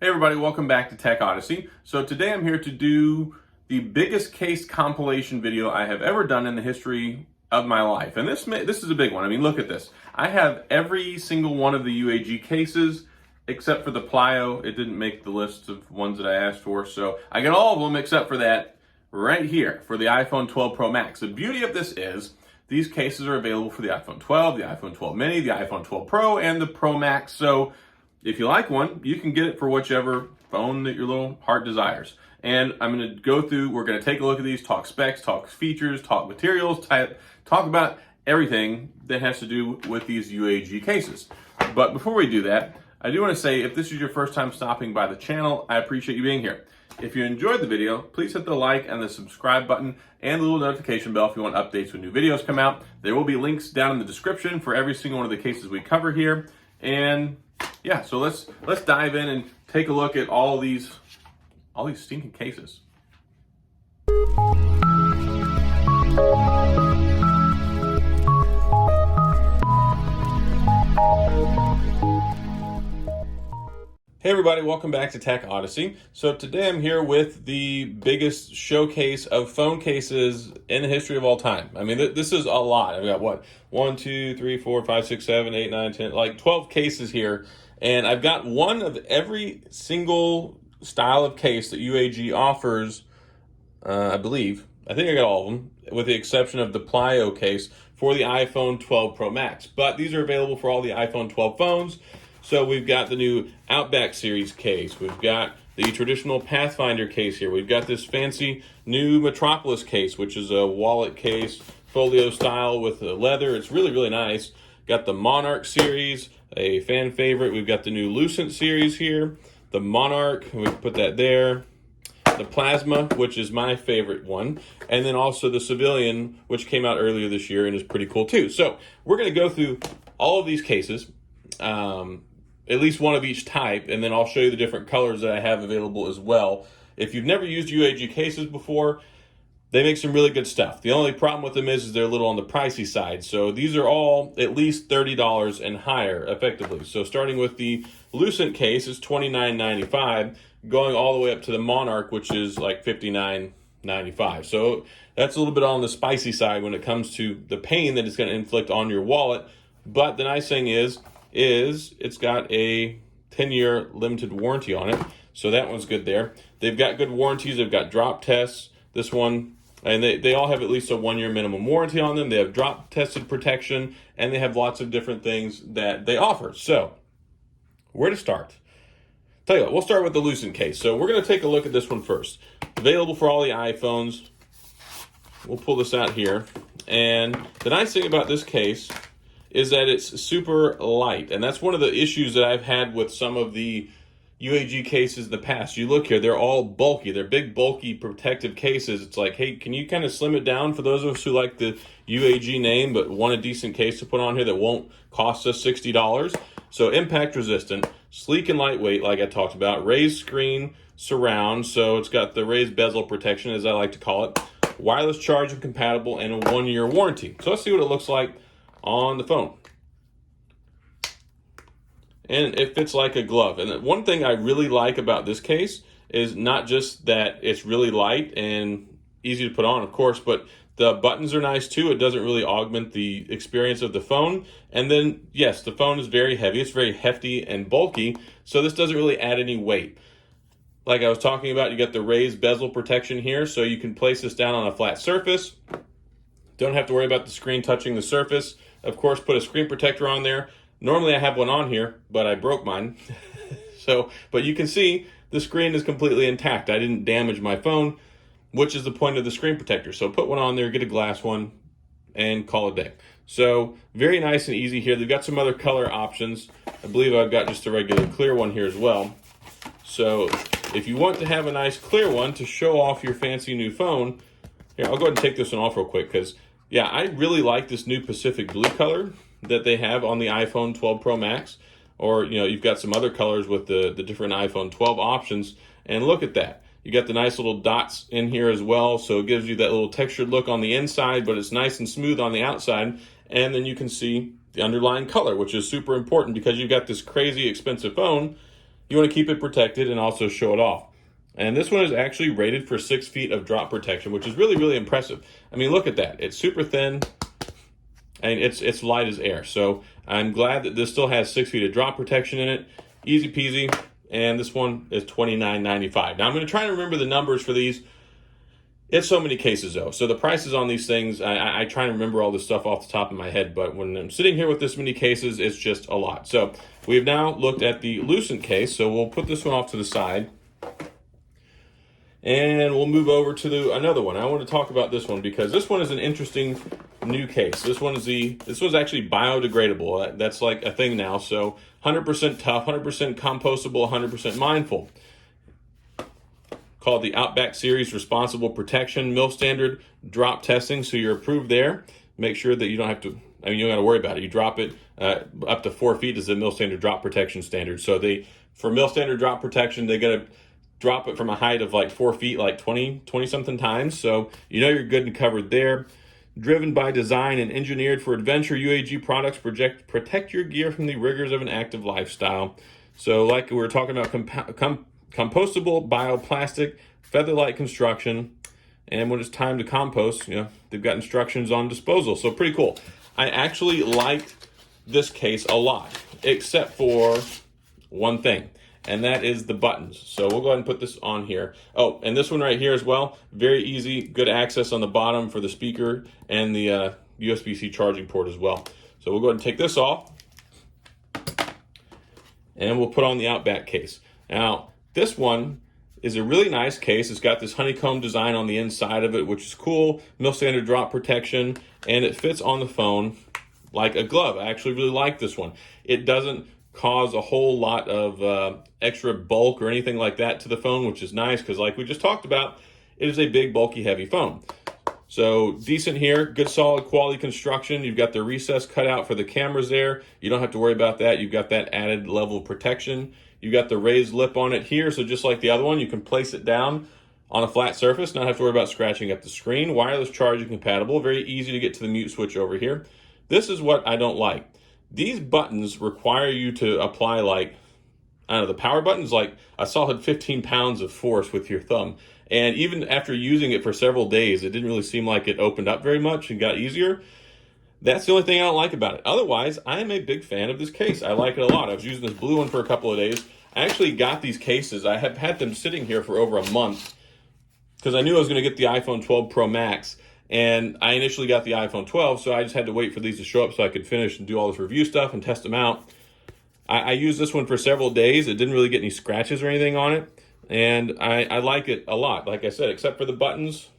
Hey everybody, welcome back to Tech Odyssey. So today I'm here to do the biggest case compilation video I have ever done in the history of my life. And this is a big one. I mean, look at this. I have every single one of the UAG cases except for the Plyo. It didn't make the list of ones that I asked for, so I got all of them except for that right here for the iPhone 12 Pro Max. The beauty of this is these cases are available for the iPhone 12, the iPhone 12 mini, the iPhone 12 Pro, and the Pro Max. So if you like one, you can get it for whichever phone that your little heart desires. And I'm going to go through, we're going to take a look at these, talk specs, talk features, talk materials, talk about everything that has to do with these UAG cases. But before we do that, I do want to say, if this is your first time stopping by the channel, I appreciate you being here. If you enjoyed the video, please hit the like and the subscribe button and the little notification bell if you want updates when new videos come out. There will be links down in the description for every single one of the cases we cover here. And yeah, so let's dive in and take a look at all these stinking cases. Hey everybody, welcome back to Tech Odyssey. So today I'm here with the biggest showcase of phone cases in the history of all time. I mean, this is a lot. I've got what? 1, 2, 3, 4, 5, 6, 7, 8, 9, 10, like 12 cases here. And I've got one of every single style of case that UAG offers, I believe. I think I got all of them, with the exception of the Plyo case for the iPhone 12 Pro Max. But these are available for all the iPhone 12 phones. So we've got the new Outback series case. We've got the traditional Pathfinder case here. We've got this fancy new Metropolis case, which is a wallet case, folio style with leather. It's really, really nice. Got the Monarch series, a fan favorite. We've got the new Lucid series here. The Monarch, we put that there. The Plasma, which is my favorite one. And then also the Civilian, which came out earlier this year and is pretty cool too. So we're going to go through all of these cases. At least one of each type, and then I'll show you the different colors that I have available as well. If you've never used UAG cases before, they make some really good stuff. The only problem with them is they're a little on the pricey side. So these are all at least $30 and higher, effectively. So starting with the Lucid case is $29.95, going all the way up to the Monarch, which is like $59.95. So that's a little bit on the spicy side when it comes to the pain that it's going to inflict on your wallet. But the nice thing is it's got a 10-year limited warranty on it, so that one's good there. They've got good warranties. They've got drop tests. This one, and they all have at least a 1-year minimum warranty on them. They have drop tested protection, and they have lots of different things that they offer. So where to start? Tell you what, we'll start with the Lucid case. So we're going to take a look at this one first. Available for all the iPhones. We'll pull this out here, and the nice thing about this case is that it's super light. And that's one of the issues that I've had with some of the UAG cases in the past. You look here, they're all bulky. They're big, bulky, protective cases. It's like, hey, can you kind of slim it down for those of us who like the UAG name but want a decent case to put on here that won't cost us $60? So impact resistant, sleek and lightweight, like I talked about, raised screen surround, so it's got the raised bezel protection, as I like to call it, wireless charging compatible, and a 1-year warranty. So let's see what it looks like on the phone. And it fits like a glove. And one thing I really like about this case is not just that it's really light and easy to put on, of course, but the buttons are nice too. It doesn't really augment the experience of the phone. And then, yes, the phone is very heavy. It's very hefty and bulky, so this doesn't really add any weight. Like I was talking about, you got the raised bezel protection here, so you can place this down on a flat surface. Don't have to worry about the screen touching the surface. Of course, put a screen protector on there. Normally I have one on here, but I broke mine. But you can see the screen is completely intact. I didn't damage my phone, which is the point of the screen protector. So put one on there, get a glass one, and call it a day. So very nice and easy here. They've got some other color options. I believe I've got just a regular clear one here as well. So if you want to have a nice clear one to show off your fancy new phone, here, I'll go ahead and take this one off real quick because, yeah, I really like this new Pacific blue color that they have on the iPhone 12 Pro Max. Or, you know, you've got some other colors with the different iPhone 12 options. And look at that. You got the nice little dots in here as well. So it gives you that little textured look on the inside, but it's nice and smooth on the outside. And then you can see the underlying color, which is super important because you've got this crazy expensive phone you want to keep it protected and also show it off. And this one is actually rated for 6 feet of drop protection, which is really, really impressive. I mean, look at that. It's super thin and it's light as air. So I'm glad that this still has 6 feet of drop protection in it. Easy peasy. And this one is $29.95. Now I'm going to try and remember the numbers for these. It's so many cases though. So the prices on these things, I try and remember all this stuff off the top of my head, but when I'm sitting here with this many cases, it's just a lot. So we've now looked at the Lucid case. So we'll put this one off to the side. And we'll move over to another one. I want to talk about this one because this one is an interesting new case. This one's actually biodegradable. That's like a thing now. So 100% tough, 100% compostable, 100% mindful. Called the Outback series responsible protection, mil standard drop testing. So you're approved there. Make sure that you don't have to, you don't got to worry about it. You drop it up to 4 feet is the mil standard drop protection standard. So for mil standard drop protection, they got to drop it from a height of like 4 feet, like 20 something times. So you're good and covered there. Driven by design and engineered for adventure, UAG products protect your gear from the rigors of an active lifestyle. So like we were talking about, compostable bioplastic, feather-light construction. And when it's time to compost, they've got instructions on disposal. So pretty cool. I actually like this case a lot, except for one thing. And that is the buttons. So we'll go ahead and put this on here. Oh, and this one right here as well. Very easy, good access on the bottom for the speaker and the USB-C charging port as well. So we'll go ahead and take this off. And we'll put on the Outback case. Now, this one is a really nice case. It's got this honeycomb design on the inside of it, which is cool. Mil standard drop protection. And it fits on the phone like a glove. I actually really like this one. It doesn't cause a whole lot of extra bulk or anything like that to the phone, which is nice because like we just talked about, it is a big, bulky, heavy phone. So decent here, good solid quality construction. You've got the recess cut out for the cameras there. You don't have to worry about that. You've got that added level of protection. You've got the raised lip on it here. So just like the other one, you can place it down on a flat surface, not have to worry about scratching up the screen. Wireless charging compatible, very easy to get to the mute switch over here. This is what I don't like. These buttons require you to apply the power buttons, like a solid 15 pounds of force with your thumb. And even after using it for several days, it didn't really seem like it opened up very much and got easier. That's the only thing I don't like about it. Otherwise, I am a big fan of this case. I like it a lot. I was using this blue one for a couple of days. I actually got these cases. I have had them sitting here for over a month because I knew I was going to get the iPhone 12 Pro Max. And I initially got the iPhone 12, so I just had to wait for these to show up so I could finish and do all this review stuff and test them out. I used this one for several days. It didn't really get any scratches or anything on it. And I like it a lot, like I said, except for the buttons.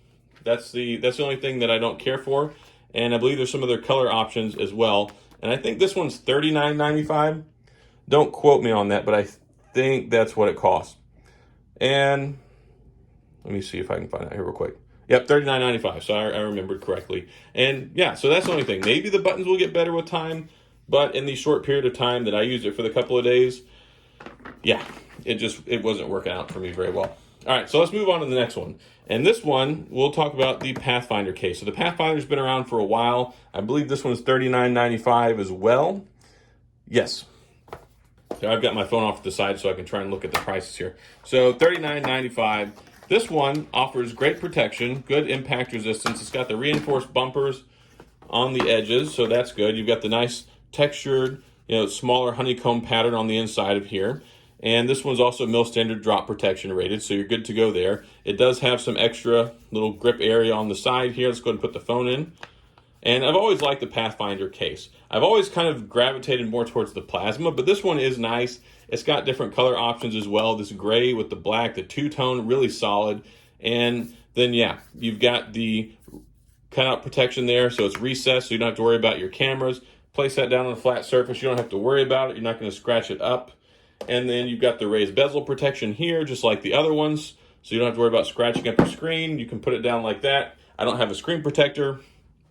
That's the only thing that I don't care for. And I believe there's some other color options as well. And I think this one's $39.95. Don't quote me on that, but I think that's what it costs. And let me see if I can find out here real quick. Yep, $39.95, so I remembered correctly. And yeah, so that's the only thing. Maybe the buttons will get better with time, but in the short period of time that I used it for the couple of days, yeah, it wasn't working out for me very well. All right, so let's move on to the next one. And this one, we'll talk about the Pathfinder case. So the Pathfinder's been around for a while. I believe this one's $39.95 as well. Yes. So I've got my phone off to the side so I can try and look at the prices here. So $39.95. This one offers great protection, good impact resistance. It's got the reinforced bumpers on the edges, so that's good. You've got the nice textured, smaller honeycomb pattern on the inside of here. And this one's also mil standard drop protection rated, so you're good to go there. It does have some extra little grip area on the side here. Let's go ahead and put the phone in. And I've always liked the Pathfinder case. I've always kind of gravitated more towards the Plasma, but this one is nice. It's got different color options as well. This gray with the black, the two-tone, really solid. And then, yeah, you've got the cutout protection there, so it's recessed, so you don't have to worry about your cameras. Place that down on a flat surface. You don't have to worry about it. You're not going to scratch it up. And then you've got the raised bezel protection here, just like the other ones, so you don't have to worry about scratching up your screen. You can put it down like that. I don't have a screen protector.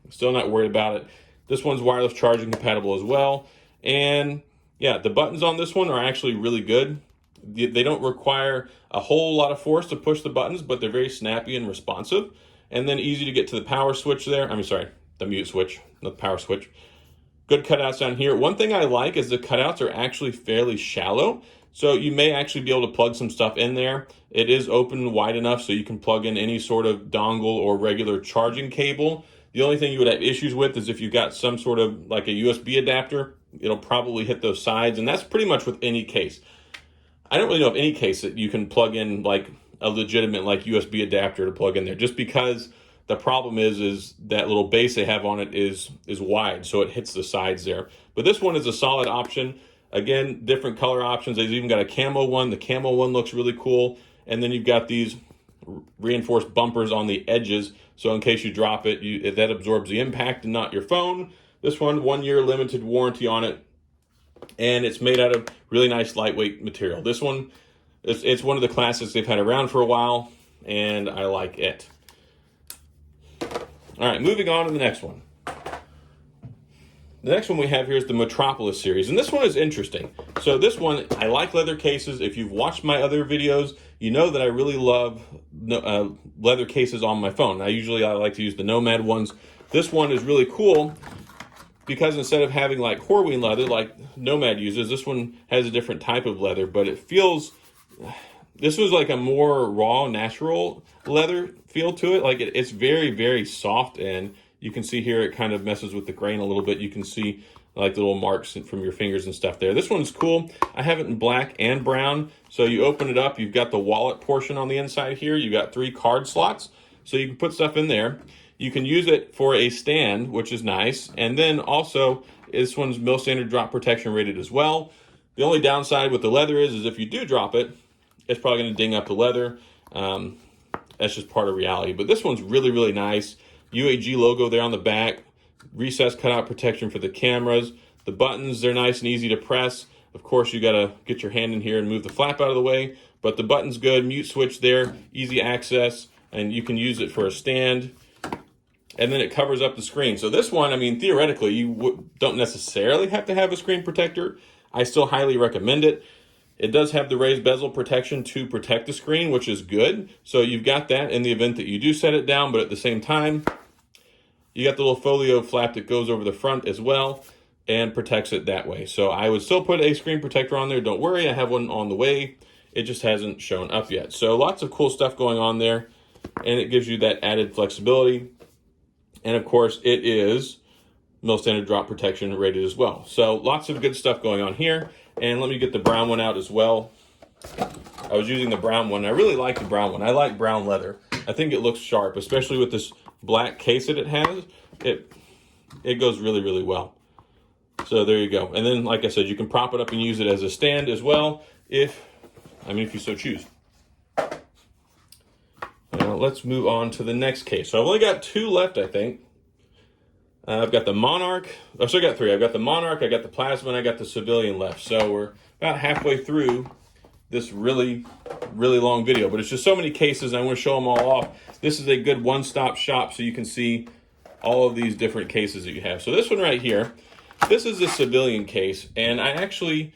Still not worried about it. This one's wireless charging compatible as well. And yeah, the buttons on this one are actually really good. They don't require a whole lot of force to push the buttons, but they're very snappy and responsive. And then easy to get to the power switch there. The mute switch, not the power switch. Good cutouts down here. One thing I like is the cutouts are actually fairly shallow. So you may actually be able to plug some stuff in there. It is open wide enough so you can plug in any sort of dongle or regular charging cable. The only thing you would have issues with is if you've got some sort of like a USB adapter, it'll probably hit those sides, and that's pretty much with any case. I don't really know of any case that you can plug in like a legitimate like USB adapter to plug in there, just because the problem is that little base they have on it is wide, so it hits the sides there. But this one is a solid option. Again, different color options. They've even got a camo one. The camo one looks really cool. And then you've got these reinforced bumpers on the edges, so in case you drop it, that absorbs the impact and not your phone. This one, 1 year limited warranty on it, and it's made out of really nice lightweight material. This one, it's one of the classics they've had around for a while, and I like it. All right, moving on to the next one. The next one we have here is the Metropolis series, and this one is interesting. So this one, I like leather cases. If you've watched my other videos, you know that I really love leather cases on my phone. I like to use the Nomad ones. This one is really cool because instead of having like Horween leather like Nomad uses, this one has a different type of leather, but it feels, this was like a more raw, natural leather feel to it. Like it's very, very soft, and you can see here it kind of messes with the grain a little bit. You can see like the little marks from your fingers and stuff there. This one's cool. I have it in black and brown. So you open it up, you've got the wallet portion on the inside here. You've got 3 card slots, so you can put stuff in there. You can use it for a stand, which is nice. And then also, this one's mil standard drop protection rated as well. The only downside with the leather is if you do drop it, it's probably going to ding up the leather. That's just part of reality. But this one's really, really nice. UAG logo there on the back. Recessed cutout protection for the cameras. The buttons, they're nice and easy to press. Of course, you got to get your hand in here and move the flap out of the way. But the button's good. Mute switch there. Easy access. And you can use it for a stand. And then it covers up the screen. So this one, I mean, theoretically, you don't necessarily have to have a screen protector. I still highly recommend it. It does have the raised bezel protection to protect the screen, which is good. So you've got that in the event that you do set it down, but at the same time, you got the little folio flap that goes over the front as well and protects it that way. So I would still put a screen protector on there. Don't worry, I have one on the way. It just hasn't shown up yet. So lots of cool stuff going on there, and it gives you that added flexibility. And of course, it is mil standard drop protection rated as well. So lots of good stuff going on here. And let me get the brown one out as well. I was using the brown one. I really like the brown one. I like brown leather. I think it looks sharp, especially with this black case that it has. It goes really, really well. So there you go. And then, like I said, you can prop it up and use it as a stand as well, if you so choose. Let's move on to the next case. So I've only got 2 left, I think. I've got the Monarch. I got 3. I've got the Monarch, I got the Plasma, and I got the Civilian left. So we're about halfway through this really, really long video. But it's just so many cases, and I want to show them all off. This is a good one-stop shop, so you can see all of these different cases that you have. So this one right here, this is the Civilian case. And I actually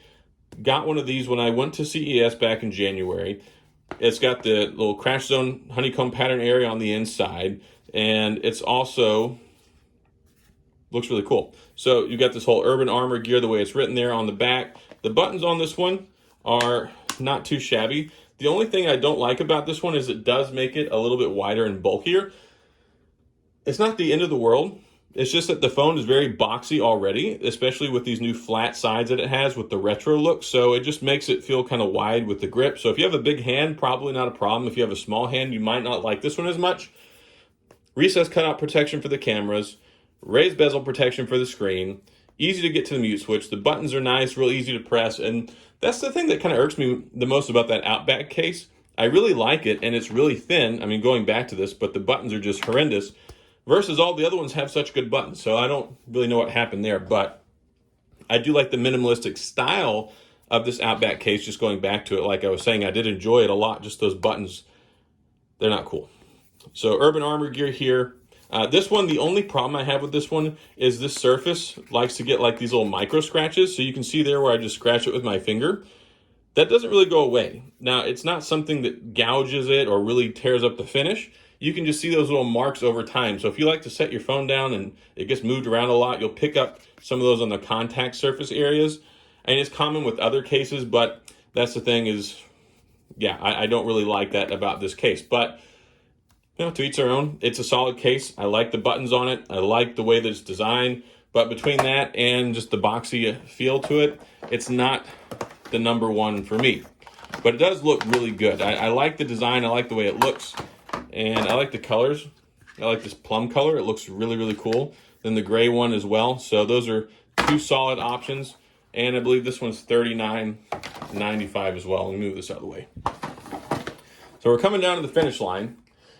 got one of these when I went to CES back in January. It's got the little crash zone honeycomb pattern area on the inside. And it's also looks really cool. So you got this whole urban armor gear, the way it's written there on the back. The buttons on this one are not too shabby. The only thing I don't like about this one is it does make it a little bit wider and bulkier. It's not the end of the world. It's just that the phone is very boxy already, especially with these new flat sides that it has with the retro look. So it just makes it feel kind of wide with the grip. So if you have a big hand, probably not a problem. If you have a small hand, you might not like this one as much. Recessed cutout protection for the cameras. Raised bezel protection for the screen, easy to get to the mute switch. The buttons are nice, real easy to press, and that's the thing that kind of irks me the most about that Outback case. I really like it, and it's really thin. I mean, going back to this, but the buttons are just horrendous, versus all the other ones have such good buttons. So I don't really know what happened there, but I do like the minimalistic style of this Outback case, just going back to it. Like I was saying, I did enjoy it a lot, just those buttons. They're not cool. So urban armor gear here. This one, the only problem I have with this one is this surface likes to get like these little micro scratches. So you can see there where I just scratch it with my finger. That doesn't really go away. Now, it's not something that gouges it or really tears up the finish. You can just see those little marks over time. So if you like to set your phone down and it gets moved around a lot, you'll pick up some of those on the contact surface areas. And it's common with other cases, but That's the thing is, yeah, I don't really like that about this case. But, to each their own. It's a solid case. I like the buttons on it. I like the way that it's designed. But between that and just the boxy feel to it, it's not the number one for me. But it does look really good. I like the design. I like the way it looks. And I like the colors. I like this plum color. It looks really, really cool. Then the gray one as well. So those are two solid options. And I believe this one's $39.95 as well. Let me move this out of the way. So we're coming down to the finish line.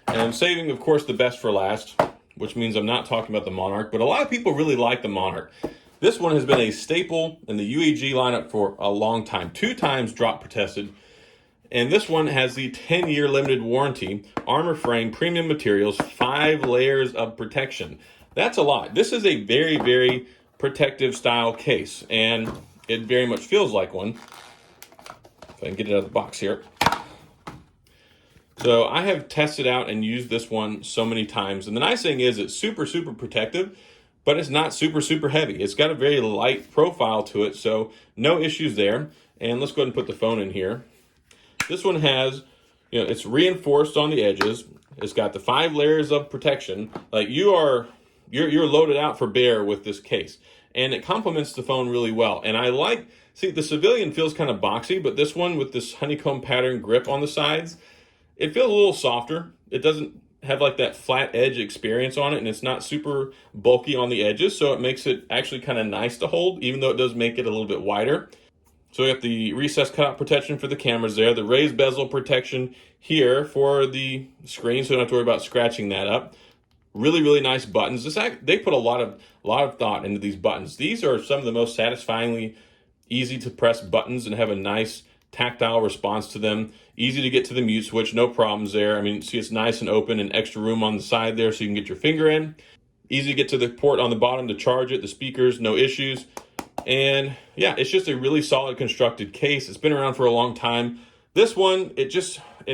And I'm saving, of course, the best for last, which means I'm not talking about the Monarch. But a lot of people really like the Monarch. This one has been a staple in the UAG lineup for a long time. 2 times drop protested. And this one has the 10-year limited warranty, armor frame, premium materials, 5 layers of protection. That's a lot. This is a very, very protective style case, and it very much feels like one. If I can get it out of the box here. So I have tested out and used this one so many times. And the nice thing is it's super, super protective, but it's not super, super heavy. It's got a very light profile to it, so no issues there. And let's go ahead and put the phone in here. This one has, it's reinforced on the edges. It's got the 5 layers of protection. Like you're loaded out for bear with this case. And it complements the phone really well. And see, the Civilian feels kind of boxy, but this one with this honeycomb pattern grip on the sides, it feels a little softer. It doesn't have like that flat edge experience on it, and it's not super bulky on the edges, so it makes it actually kind of nice to hold, even though it does make it a little bit wider. So we got the recessed cutout protection for the cameras there, the raised bezel protection here for the screen, so you don't have to worry about scratching that up. Really, really nice buttons. They put a lot of thought into these buttons. These are some of the most satisfyingly easy to press buttons and have a nice tactile response to them. Easy to get to the mute switch, no problems there. I mean, see, it's nice and open and extra room on the side there so you can get your finger in. Easy to get to the port on the bottom to charge it. The speakers, no issues. And yeah, it's just a really solid constructed case. It's been around for a long time. This one, it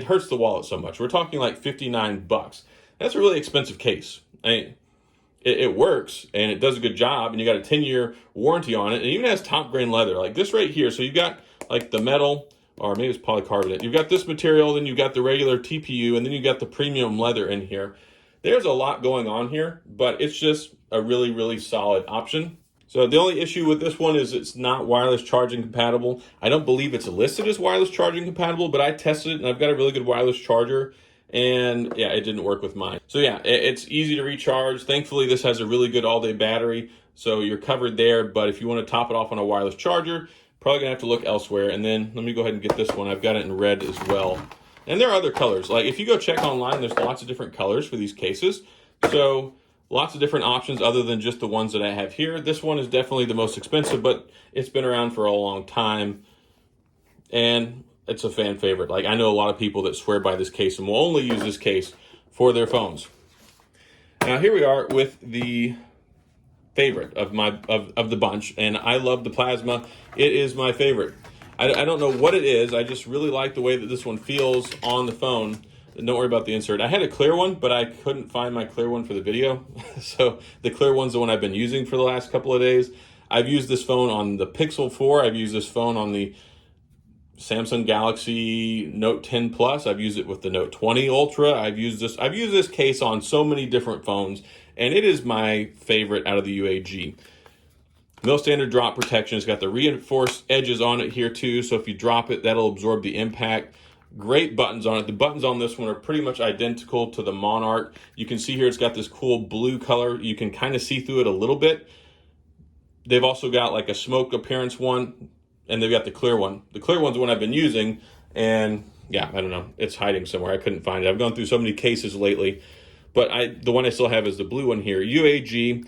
hurts the wallet so much. We're talking like $59. That's a really expensive case. It works and it does a good job, and you got a 10-year warranty on it, and it even has top grain leather like this right here. So you've got like the metal, or maybe it's polycarbonate. You've got this material, then you've got the regular TPU, and then you've got the premium leather in here. There's a lot going on here, but it's just a really, really solid option. So the only issue with this one is it's not wireless charging compatible. I don't believe it's listed as wireless charging compatible, but I tested it and I've got a really good wireless charger, and yeah, it didn't work with mine. So yeah, it's easy to recharge. Thankfully, this has a really good all-day battery, so you're covered there. But if you want to top it off on a wireless charger, probably gonna have to look elsewhere. And then let me go ahead and get this one. I've got it in red as well. And there are other colors. Like if you go check online, there's lots of different colors for these cases. So lots of different options other than just the ones that I have here. This one is definitely the most expensive, but it's been around for a long time. And it's a fan favorite. Like I know a lot of people that swear by this case and will only use this case for their phones. Now here we are with the favorite of the bunch, and I love the Plasma. It is my favorite. I don't know what it is. I just really like the way that this one feels on the phone. Don't worry about the insert. I had a clear one, but I couldn't find my clear one for the video. So the clear one's the one I've been using for the last couple of days. I've used this phone on the Pixel 4. I've used this phone on the Samsung Galaxy Note 10 Plus. I've used it with the Note 20 Ultra. I've used this case on so many different phones, and it is my favorite out of the UAG. No standard drop protection. It's got the reinforced edges on it here too, so if you drop it, that'll absorb the impact. Great buttons on it. The buttons on this one are pretty much identical to the Monarch. You can see here it's got this cool blue color. You can kind of see through it a little bit. They've also got like a smoke appearance one, and they've got the clear one. The clear one's the one I've been using, and yeah, I don't know. It's hiding somewhere. I couldn't find it. I've gone through so many cases lately, but the one I still have is the blue one here. UAG.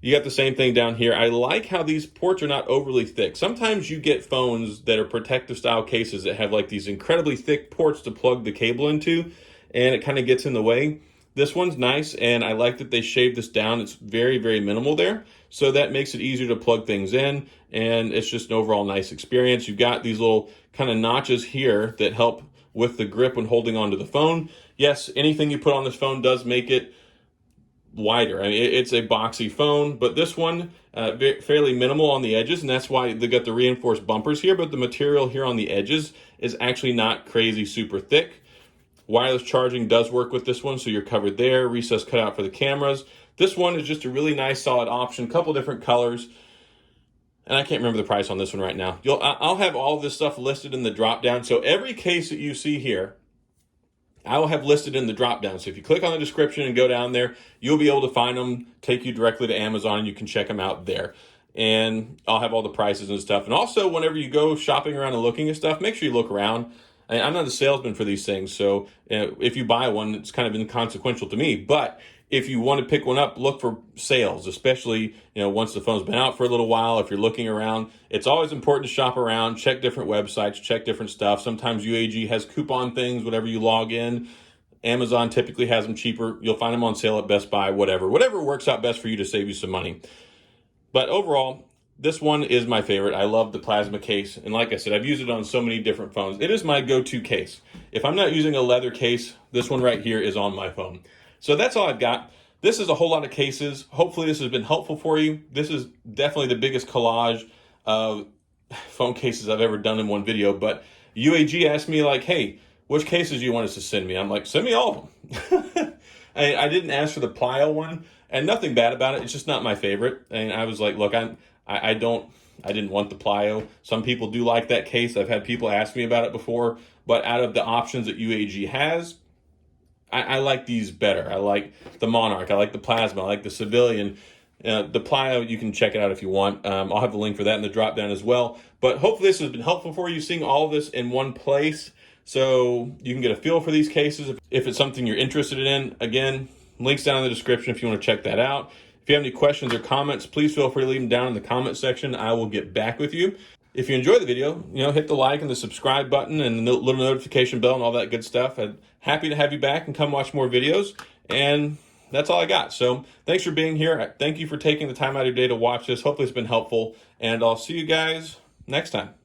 You got the same thing down here. I like how these ports are not overly thick. Sometimes you get phones that are protective style cases that have like these incredibly thick ports to plug the cable into, and it kind of gets in the way. This one's nice, and I like that they shaved this down. It's very, very minimal there, so that makes it easier to plug things in, and it's just an overall nice experience. You've got these little kind of notches here that help with the grip when holding onto the phone. Yes, anything you put on this phone does make it wider. I mean, it's a boxy phone, but this one fairly minimal on the edges, and that's why they got the reinforced bumpers here, but the material here on the edges is actually not crazy super thick. Wireless charging does work with this one, so you're covered there. Recess cutout for the cameras. This one is just a really nice solid option, couple different colors. And I can't remember the price on this one right now. I'll have all of this stuff listed in the drop down. So every case that you see here, I will have listed in the drop down. So if you click on the description and go down there, you'll be able to find them, take you directly to Amazon, and you can check them out there. And I'll have all the prices and stuff. And also, whenever you go shopping around and looking at stuff, make sure you look around. I'm not a salesman for these things, so if you buy one, it's kind of inconsequential to me. But if you want to pick one up, look for sales, especially once the phone's been out for a little while. If you're looking around, it's always important to shop around, check different websites, check different stuff. Sometimes UAG has coupon things, whatever you log in. Amazon typically has them cheaper. You'll find them on sale at Best Buy, whatever works out best for you to save you some money. But overall, this one is my favorite. I love the Plasma case. And like I said, I've used it on so many different phones. It is my go-to case. If I'm not using a leather case, this one right here is on my phone. So that's all I've got. This is a whole lot of cases. Hopefully this has been helpful for you. This is definitely the biggest collage of phone cases I've ever done in one video. But UAG asked me like, hey, which cases do you want us to send me? I'm like, send me all of them. I didn't ask for the Plyo one, and nothing bad about it. It's just not my favorite. And I was like, look, I didn't want the Plyo. Some people do like that case. I've had people ask me about it before, but out of the options that UAG has, I like these better. I like the Monarch. I like the Plasma. I like the Civilian. The Plyo, you can check it out if you want. I'll have the link for that in the drop down as well. But hopefully this has been helpful for you, seeing all of this in one place, so you can get a feel for these cases. If it's something you're interested in, again, links down in the description if you want to check that out. If you have any questions or comments, please feel free to leave them down in the comment section. I will get back with you. If you enjoyed the video, hit the like and the subscribe button and the little notification bell and all that good stuff. I'm happy to have you back and come watch more videos. And that's all I got. So thanks for being here. Thank you for taking the time out of your day to watch this. Hopefully it's been helpful. And I'll see you guys next time.